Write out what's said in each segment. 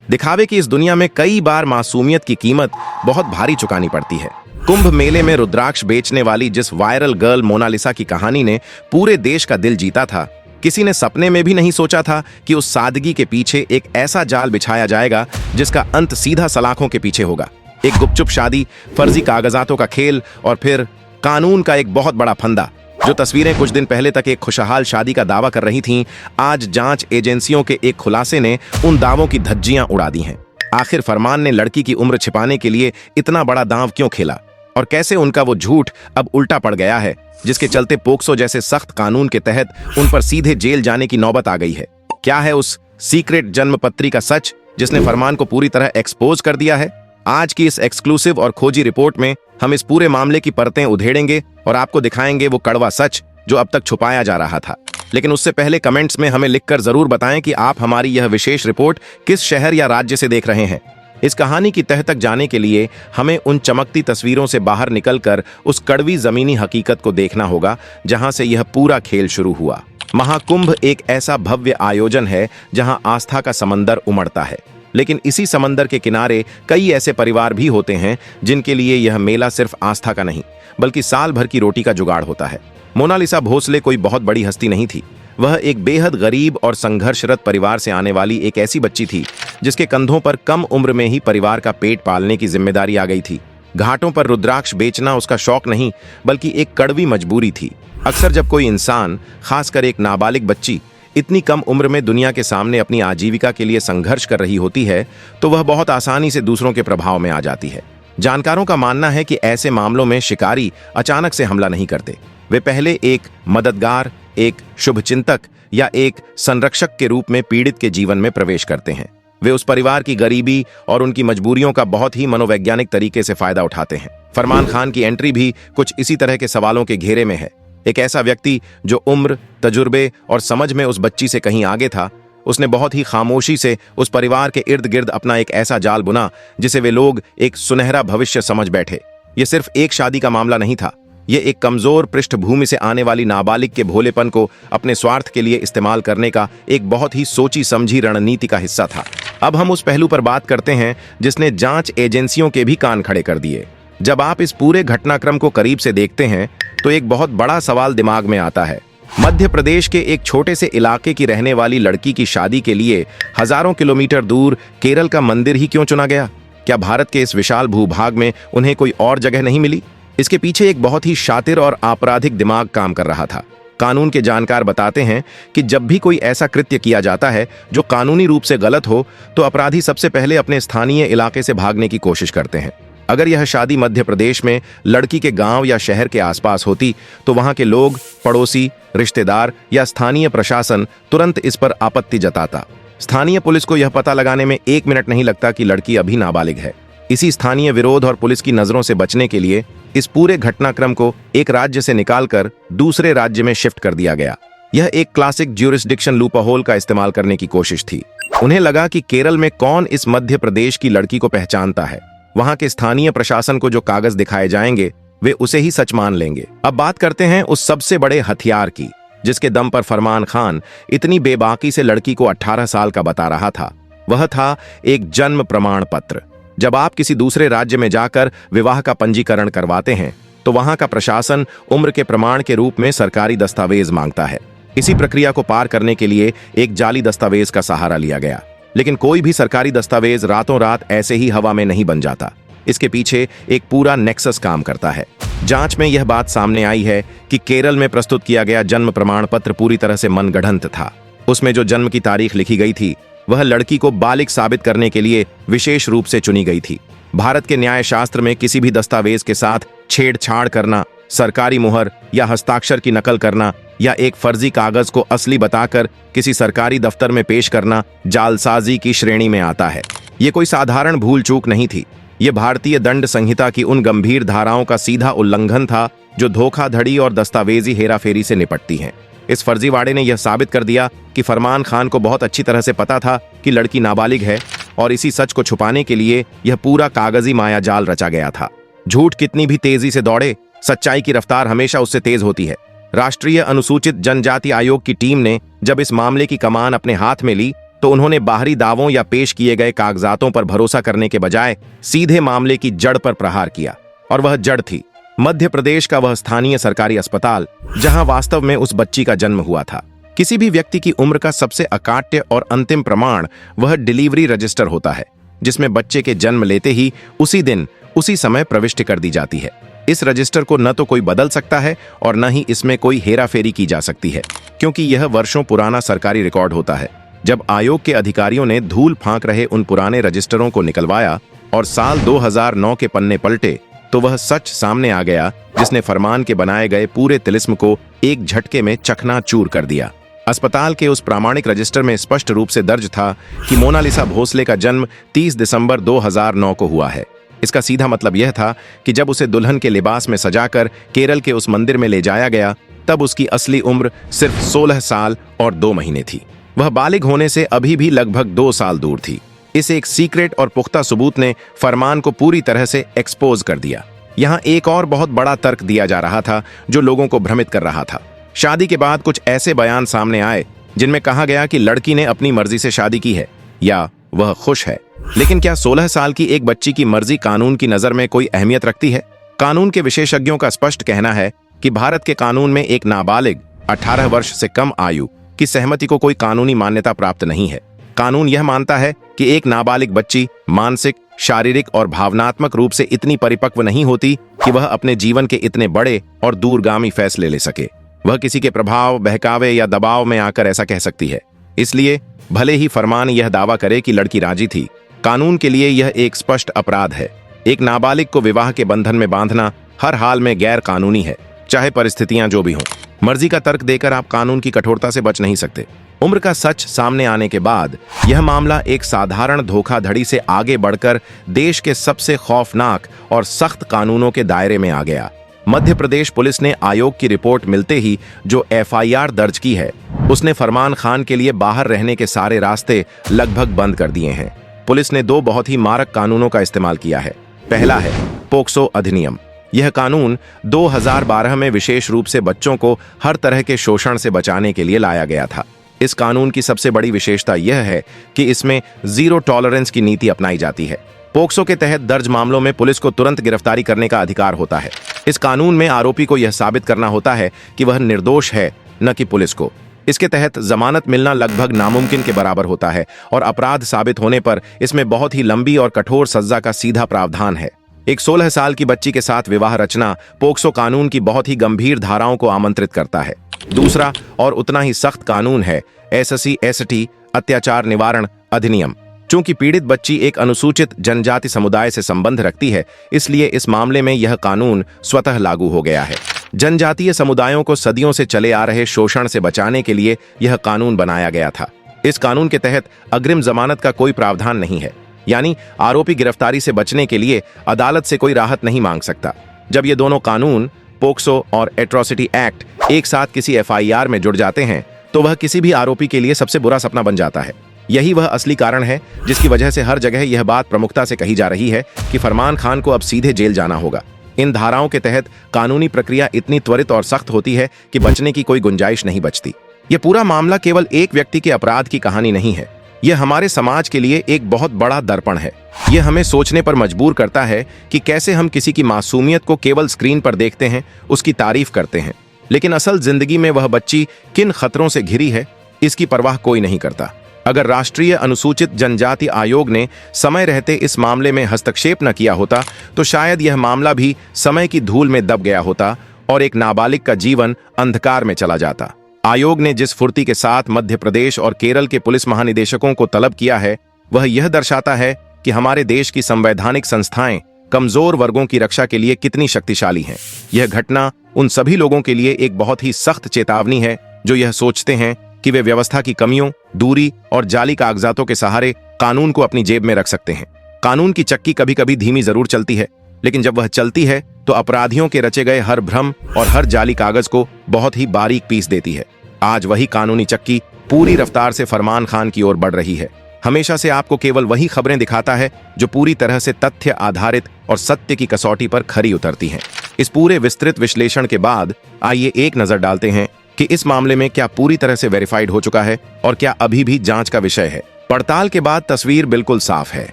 दिखावे की इस दुनिया में कई बार मासूमियत की कीमत बहुत भारी चुकानी पड़ती है। कुंभ मेले में रुद्राक्ष बेचने वाली जिस वायरल गर्ल मोनालिसा की कहानी ने पूरे देश का दिल जीता था, किसी ने सपने में भी नहीं सोचा था कि उस सादगी के पीछे एक ऐसा जाल बिछाया जाएगा जिसका अंत सीधा सलाखों के पीछे होगा। एक गुपचुप शादी, फर्जी कागजातों का खेल और फिर कानून का एक बहुत बड़ा फंदा। जो तस्वीरें कुछ दिन पहले तक एक खुशहाल शादी का दावा कर रही थीं, आज जांच एजेंसियों के एक खुलासे ने उन दावों की धज्जियां उड़ा दी हैं। आखिर फरमान ने लड़की की उम्र छिपाने के लिए इतना बड़ा दांव क्यों खेला और कैसे उनका वो झूठ अब उल्टा पड़ गया है, जिसके चलते पोक्सो जैसे सख्त कानून के तहत उन पर सीधे जेल जाने की नौबत आ गई है। क्या है उस सीक्रेट जन्मपत्री का सच जिसने फरमान को पूरी तरह एक्सपोज कर दिया है? आज की इस एक्सक्लूसिव और खोजी रिपोर्ट में हम इस पूरे मामले की परतें उधेड़ेंगे और आपको दिखाएंगे वो कड़वा सच जो अब तक छुपाया जा रहा था। लेकिन उससे पहले कमेंट्स में हमें लिखकर जरूर बताएं कि आप हमारी यह विशेष रिपोर्ट किस शहर या राज्य से देख रहे हैं। इस कहानी की तह तक जाने के लिए हमें उन चमकती तस्वीरों से बाहर निकलकर उस कड़वी जमीनी हकीकत को देखना होगा जहां से यह पूरा खेल शुरू हुआ। महाकुंभ एक ऐसा भव्य आयोजन है जहां आस्था का समंदर उमड़ता है, लेकिन इसी समंदर के किनारे कई ऐसे परिवार भी होते हैं जिनके लिए यह मेला सिर्फ आस्था का नहीं बल्कि साल भर की रोटी का जुगाड़ होता है। मोनालिसा भोसले कोई बहुत बड़ी हस्ती नहीं थी। वह एक बेहद गरीब और संघर्षरत परिवार से आने वाली एक ऐसी बच्ची थी जिसके कंधों पर कम उम्र में ही परिवार का पेट पालने की जिम्मेदारी आ गई थी। घाटों पर रुद्राक्ष बेचना उसका शौक नहीं बल्कि एक कड़वी मजबूरी थी। अक्सर जब कोई इंसान, खासकर एक नाबालिग बच्ची, इतनी कम उम्र में दुनिया के सामने अपनी आजीविका के लिए संघर्ष कर रही होती है तो वह बहुत आसानी से दूसरों के प्रभाव में आ जाती है। जानकारों का मानना है कि ऐसे मामलों में शिकारी अचानक से हमला नहीं करते। वे पहले एक मददगार, एक शुभचिंतक या एक संरक्षक के रूप में पीड़ित के जीवन में प्रवेश करते हैं। वे उस परिवार की गरीबी और उनकी मजबूरियों का बहुत ही मनोवैज्ञानिक तरीके से फायदा उठाते हैं। फरमान खान की एंट्री भी कुछ इसी तरह के सवालों के घेरे में है। एक ऐसा व्यक्ति जो उम्र, तजुर्बे और समझ में उस बच्ची से कहीं आगे था, उसने बहुत ही खामोशी से उस परिवार के इर्द गिर्द अपना एक ऐसा जाल बुना जिसे वे लोग एक सुनहरा भविष्य समझ बैठे। ये सिर्फ एक शादी का मामला नहीं था, ये एक कमजोर पृष्ठभूमि से आने वाली नाबालिग के भोलेपन को अपने स्वार्थ के लिए इस्तेमाल करने का एक बहुत ही सोची समझी रणनीति का हिस्सा था। अब हम उस पहलू पर बात करते हैं जिसने जांच एजेंसियों के भी कान खड़े कर दिए। जब आप इस पूरे घटनाक्रम को करीब से देखते हैं तो एक बहुत बड़ा सवाल दिमाग में आता है। मध्य प्रदेश के एक छोटे से इलाके की रहने वाली लड़की की शादी के लिए हजारों किलोमीटर दूर केरल का मंदिर ही क्यों चुना गया? क्या भारत के इस विशाल भूभाग में उन्हें कोई और जगह नहीं मिली? इसके पीछे एक बहुत ही शातिर और आपराधिक दिमाग काम कर रहा था। कानून के जानकार बताते हैं कि जब भी कोई ऐसा कृत्य किया जाता है जो कानूनी रूप से गलत हो तो अपराधी सबसे पहले अपने स्थानीय इलाके से भागने की कोशिश करते हैं। अगर यह शादी मध्य प्रदेश में लड़की के गांव या शहर के आसपास होती तो वहां के लोग, पड़ोसी, रिश्तेदार या स्थानीय प्रशासन तुरंत इस पर आपत्ति जताता। स्थानीय पुलिस को यह पता लगाने में 1 मिनट नहीं लगता कि लड़की अभी नाबालिग है। इसी स्थानीय विरोध और पुलिस की नजरों से बचने के लिए इस पूरे घटनाक्रम को एक राज्य से निकालकर दूसरे राज्य में शिफ्ट कर दिया गया। यह एक क्लासिक ज्यूरिसडिक्शन लूपहोल का इस्तेमाल करने की कोशिश थी। उन्हें लगा कि केरल में कौन इस मध्य प्रदेश की लड़की को पहचानता है। वहां के स्थानीय प्रशासन को जो कागज दिखाए जाएंगे वे उसे ही सच मान लेंगे। अब बात करते हैं उस सबसे बड़े हथियार की जिसके दम पर फरमान खान इतनी बेबाकी से लड़की को 18 साल का बता रहा था। वह था एक जन्म प्रमाण पत्र। जब आप किसी दूसरे राज्य में जाकर विवाह का पंजीकरण करवाते हैं तो वहां का प्रशासन उम्र के प्रमाण के रूप में सरकारी दस्तावेज मांगता है। इसी प्रक्रिया को पार करने के लिए एक जाली दस्तावेज का सहारा लिया गया। लेकिन कोई भी सरकारी दस्तावेज रातों रात ऐसे ही हवा में नहीं बन जाता। इसके पीछे एक पूरा नेक्सस काम करता है। जांच में यह बात सामने आई है कि केरल में प्रस्तुत किया गया जन्म प्रमाण पत्र पूरी तरह से मनगढ़ंत था। उसमें जो जन्म की तारीख लिखी गई थी वह लड़की को बालिग साबित करने के लिए विशेष रूप से चुनी गई थी। भारत के न्याय शास्त्र में किसी भी दस्तावेज के साथ छेड़छाड़ करना, सरकारी मुहर या हस्ताक्षर की नकल करना या एक फर्जी कागज को असली बताकर किसी सरकारी दफ्तर में पेश करना जालसाजी की श्रेणी में आता है। ये कोई साधारण भूल चूक नहीं थी। ये भारतीय दंड संहिता की उन गंभीर धाराओं का सीधा उल्लंघन था जो धोखाधड़ी और दस्तावेजी हेराफेरी से निपटती हैं। इस फर्जीवाड़े ने यह साबित कर दिया कि फरमान खान को बहुत अच्छी तरह से पता था कि लड़की नाबालिग है और इसी सच को छुपाने के लिए यह पूरा कागजी मायाजाल रचा गया था। झूठ कितनी भी तेजी से दौड़े, सच्चाई की रफ्तार हमेशा उससे तेज होती है। राष्ट्रीय अनुसूचित जनजाति आयोग की टीम ने जब इस मामले की कमान अपने हाथ में ली तो उन्होंने बाहरी दावों या पेश किए गए कागजातों पर भरोसा करने के बजाय सीधे मामले की जड़ पर प्रहार किया, और वह जड़ थी मध्य प्रदेश का वह स्थानीय सरकारी अस्पताल जहां वास्तव में उस बच्ची का जन्म हुआ था। किसी भी व्यक्ति की उम्र का सबसे अकाट्य और अंतिम प्रमाण वह डिलीवरी रजिस्टर होता है, जिसमें बच्चे के जन्म लेते ही उसी दिन उसी समय प्रविष्टि कर दी जाती है। इस रजिस्टर को न तो कोई बदल सकता है और न ही इसमें कोई हेराफेरी की जा सकती है, क्योंकि यह वर्षों पुराना सरकारी रिकॉर्ड होता है। जब आयोग के अधिकारियों ने धूल फांक रहे उन पुराने रजिस्टरों को निकलवाया और साल 2009 के पन्ने पलटे, तो वह सच सामने आ गया जिसने फरमान के बनाए गए पूरे तिलिस्म को एक झटके में चकनाचूर कर दिया। अस्पताल के उस प्रामाणिक रजिस्टर में स्पष्ट रूप से दर्ज था कि मोनालिसा भोसले का जन्म 30 दिसंबर 2009 को हुआ है। इसका सीधा मतलब यह था कि जब उसे दुल्हन के लिबास में सजाकर केरल के उस मंदिर में ले जाया गया, तब उसकी असली उम्र सिर्फ 16 साल और 2 महीने थी। वह बालिग होने से अभी भी लगभग 2 साल दूर थी। इस एक सीक्रेट और पुख्ता सबूत ने फरमान को पूरी तरह से एक्सपोज कर दिया। यहाँ एक और बहुत बड़ा तर्क दिया जा रहा था जो लोगों को भ्रमित कर रहा था। शादी के बाद कुछ ऐसे बयान सामने आए जिनमें कहा गया कि लड़की ने अपनी मर्जी से शादी की है या वह खुश है। लेकिन क्या 16 साल की एक बच्ची की मर्जी कानून की नजर में कोई अहमियत रखती है? कानून के विशेषज्ञों का स्पष्ट कहना है कि भारत के कानून में एक नाबालिग 18 वर्ष से कम आयु की सहमति को कोई कानूनी मान्यता प्राप्त नहीं है। कानून यह मानता है कि एक नाबालिग बच्ची मानसिक, शारीरिक और भावनात्मक रूप से इतनी परिपक्व नहीं होती कि वह अपने जीवन के इतने बड़े और दूरगामी फैसले ले सके। वह किसी के प्रभाव, बहकावे या दबाव में आकर ऐसा कह सकती है। इसलिए भले ही फरमान यह दावा करे कि लड़की राजी थी, कानून के लिए यह एक स्पष्ट अपराध है। एक नाबालिग को विवाह के बंधन में बांधना हर हाल में गैर कानूनी है, चाहे परिस्थितियां जो भी हों। मर्जी का तर्क देकर आप कानून की कठोरता से बच नहीं सकते। उम्र का सच सामने आने के बाद यह मामला एक साधारण धोखाधड़ी से आगे बढ़कर देश के सबसे खौफनाक और सख्त कानूनों के दायरे में आ गया। मध्य प्रदेश पुलिस ने आयोग की रिपोर्ट मिलते ही जो एफआईआर दर्ज की है, उसने फरमान खान के लिए बाहर रहने के सारे रास्ते लगभग बंद कर दिए हैं। पुलिस ने 2 बहुत ही मारक कानूनों का इस्तेमाल किया है। पहला है पोक्सो अधिनियम। यह कानून 2012 में विशेष रूप से बच्चों को हर तरह के शोषण से बचाने के लिए लाया गया था। इस कानून की सबसे बड़ी विशेषता यह है कि इसमें 0 टॉलरेंस की नीति अपनाई जाती है। पोक्सो के तहत दर्ज मामलों में पुलिस को तुरंत गिरफ्तारी करने का अधिकार होता है। इस कानून में आरोपी को यह साबित करना होता है कि वह निर्दोष है, न कि पुलिस को। इसके तहत जमानत मिलना लगभग नामुमकिन के बराबर होता है और अपराध साबित होने पर इसमें बहुत ही लंबी और कठोर सजा का सीधा प्रावधान है। एक 16 साल की बच्ची के साथ विवाह रचना पोक्सो कानून की बहुत ही गंभीर धाराओं को आमंत्रित करता है। दूसरा और उतना ही सख्त कानून है SC ST अत्याचार निवारण अधिनियम। चूंकि पीड़ित बच्ची एक अनुसूचित जनजाति समुदाय से संबंध रखती है, इसलिए इस मामले में यह कानून स्वतः लागू हो गया है। जनजातीय समुदायों को सदियों से चले आ रहे शोषण से बचाने के लिए यह कानून बनाया गया था। इस कानून के तहत अग्रिम जमानत का कोई प्रावधान नहीं है, यानी आरोपी गिरफ्तारी से बचने के लिए अदालत से कोई राहत नहीं मांग सकता। जब ये दोनों कानून, पोक्सो और एट्रोसिटी एक्ट, एक साथ किसी FIR में जुड़ जाते हैं, तो वह किसी भी आरोपी के लिए सबसे बुरा सपना बन जाता है। यही वह असली कारण है जिसकी वजह से हर जगह यह बात प्रमुखता से कही जा रही है कि फरमान खान को अब सीधे जेल जाना होगा। इन धाराओं के तहत कानूनी प्रक्रिया इतनी त्वरित और सख्त होती है कि बचने की कोई गुंजाइश नहीं बचती। यह पूरा मामला केवल एक व्यक्ति के अपराध की कहानी नहीं है, यह हमारे समाज के लिए एक बहुत बड़ा दर्पण है। यह हमें सोचने पर मजबूर करता है कि कैसे हम किसी की मासूमियत को केवल स्क्रीन पर देखते हैं, उसकी तारीफ करते हैं, लेकिन असल जिंदगी में वह बच्ची किन खतरों से घिरी है, इसकी परवाह कोई नहीं करता। अगर राष्ट्रीय अनुसूचित जनजाति आयोग ने समय रहते इस मामले में हस्तक्षेप न किया होता, तो शायद यह मामला भी समय की धूल में दब गया होता और एक नाबालिग का जीवन अंधकार में चला जाता। आयोग ने जिस फुर्ती के साथ मध्य प्रदेश और केरल के पुलिस महानिदेशकों को तलब किया है, वह यह दर्शाता है कि हमारे देश की संवैधानिक संस्थाएं कमजोर वर्गों की रक्षा के लिए कितनी शक्तिशाली हैं। यह घटना उन सभी लोगों के लिए एक बहुत ही सख्त चेतावनी है जो यह सोचते हैं कि वे व्यवस्था की कमियों, दूरी और जाली कागजातों के सहारे कानून को अपनी जेब में रख सकते हैं। कानून की चक्की कभी कभी धीमी जरूर चलती है, लेकिन जब वह चलती है तो अपराधियों के रचे गए हर भ्रम और हर जाली कागज को बहुत ही बारीक पीस देती है। आज वही कानूनी चक्की पूरी रफ्तार से फरमान खान की ओर बढ़ रही है। हमेशा से आपको केवल वही खबरें दिखाता है जो पूरी तरह से तथ्य आधारित और सत्य की कसौटी पर खरी उतरती हैं। इस पूरे विस्तृत विश्लेषण के बाद आइए एक नजर डालते हैं कि इस मामले में क्या पूरी तरह से वेरीफाइड हो चुका है और क्या अभी भी जांच का विषय है। पड़ताल के बाद तस्वीर बिल्कुल साफ है।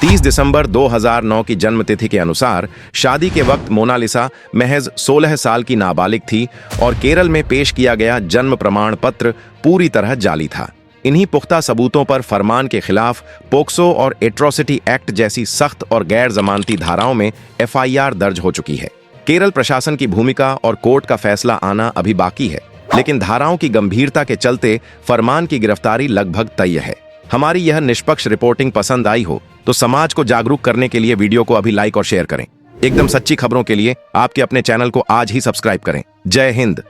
30 दिसंबर 2009 की जन्मतिथि के अनुसार शादी के वक्त मोनालिसा महज 16 साल की नाबालिग थी और केरल में पेश किया गया जन्म प्रमाण पत्र पूरी तरह जाली था। इन्हीं पुख्ता सबूतों पर फरमान के खिलाफ पोक्सो और एट्रोसिटी एक्ट जैसी सख्त और गैर जमानती धाराओं में FIR दर्ज हो चुकी है। केरल प्रशासन की भूमिका और कोर्ट का फैसला आना अभी बाकी है, लेकिन धाराओं की गंभीरता के चलते फरमान की गिरफ्तारी लगभग तय है। हमारी यह निष्पक्ष रिपोर्टिंग पसंद आई हो तो समाज को जागरूक करने के लिए वीडियो को अभी लाइक और शेयर करें। एकदम सच्ची खबरों के लिए आपके अपने चैनल को आज ही सब्सक्राइब करें। जय हिंद।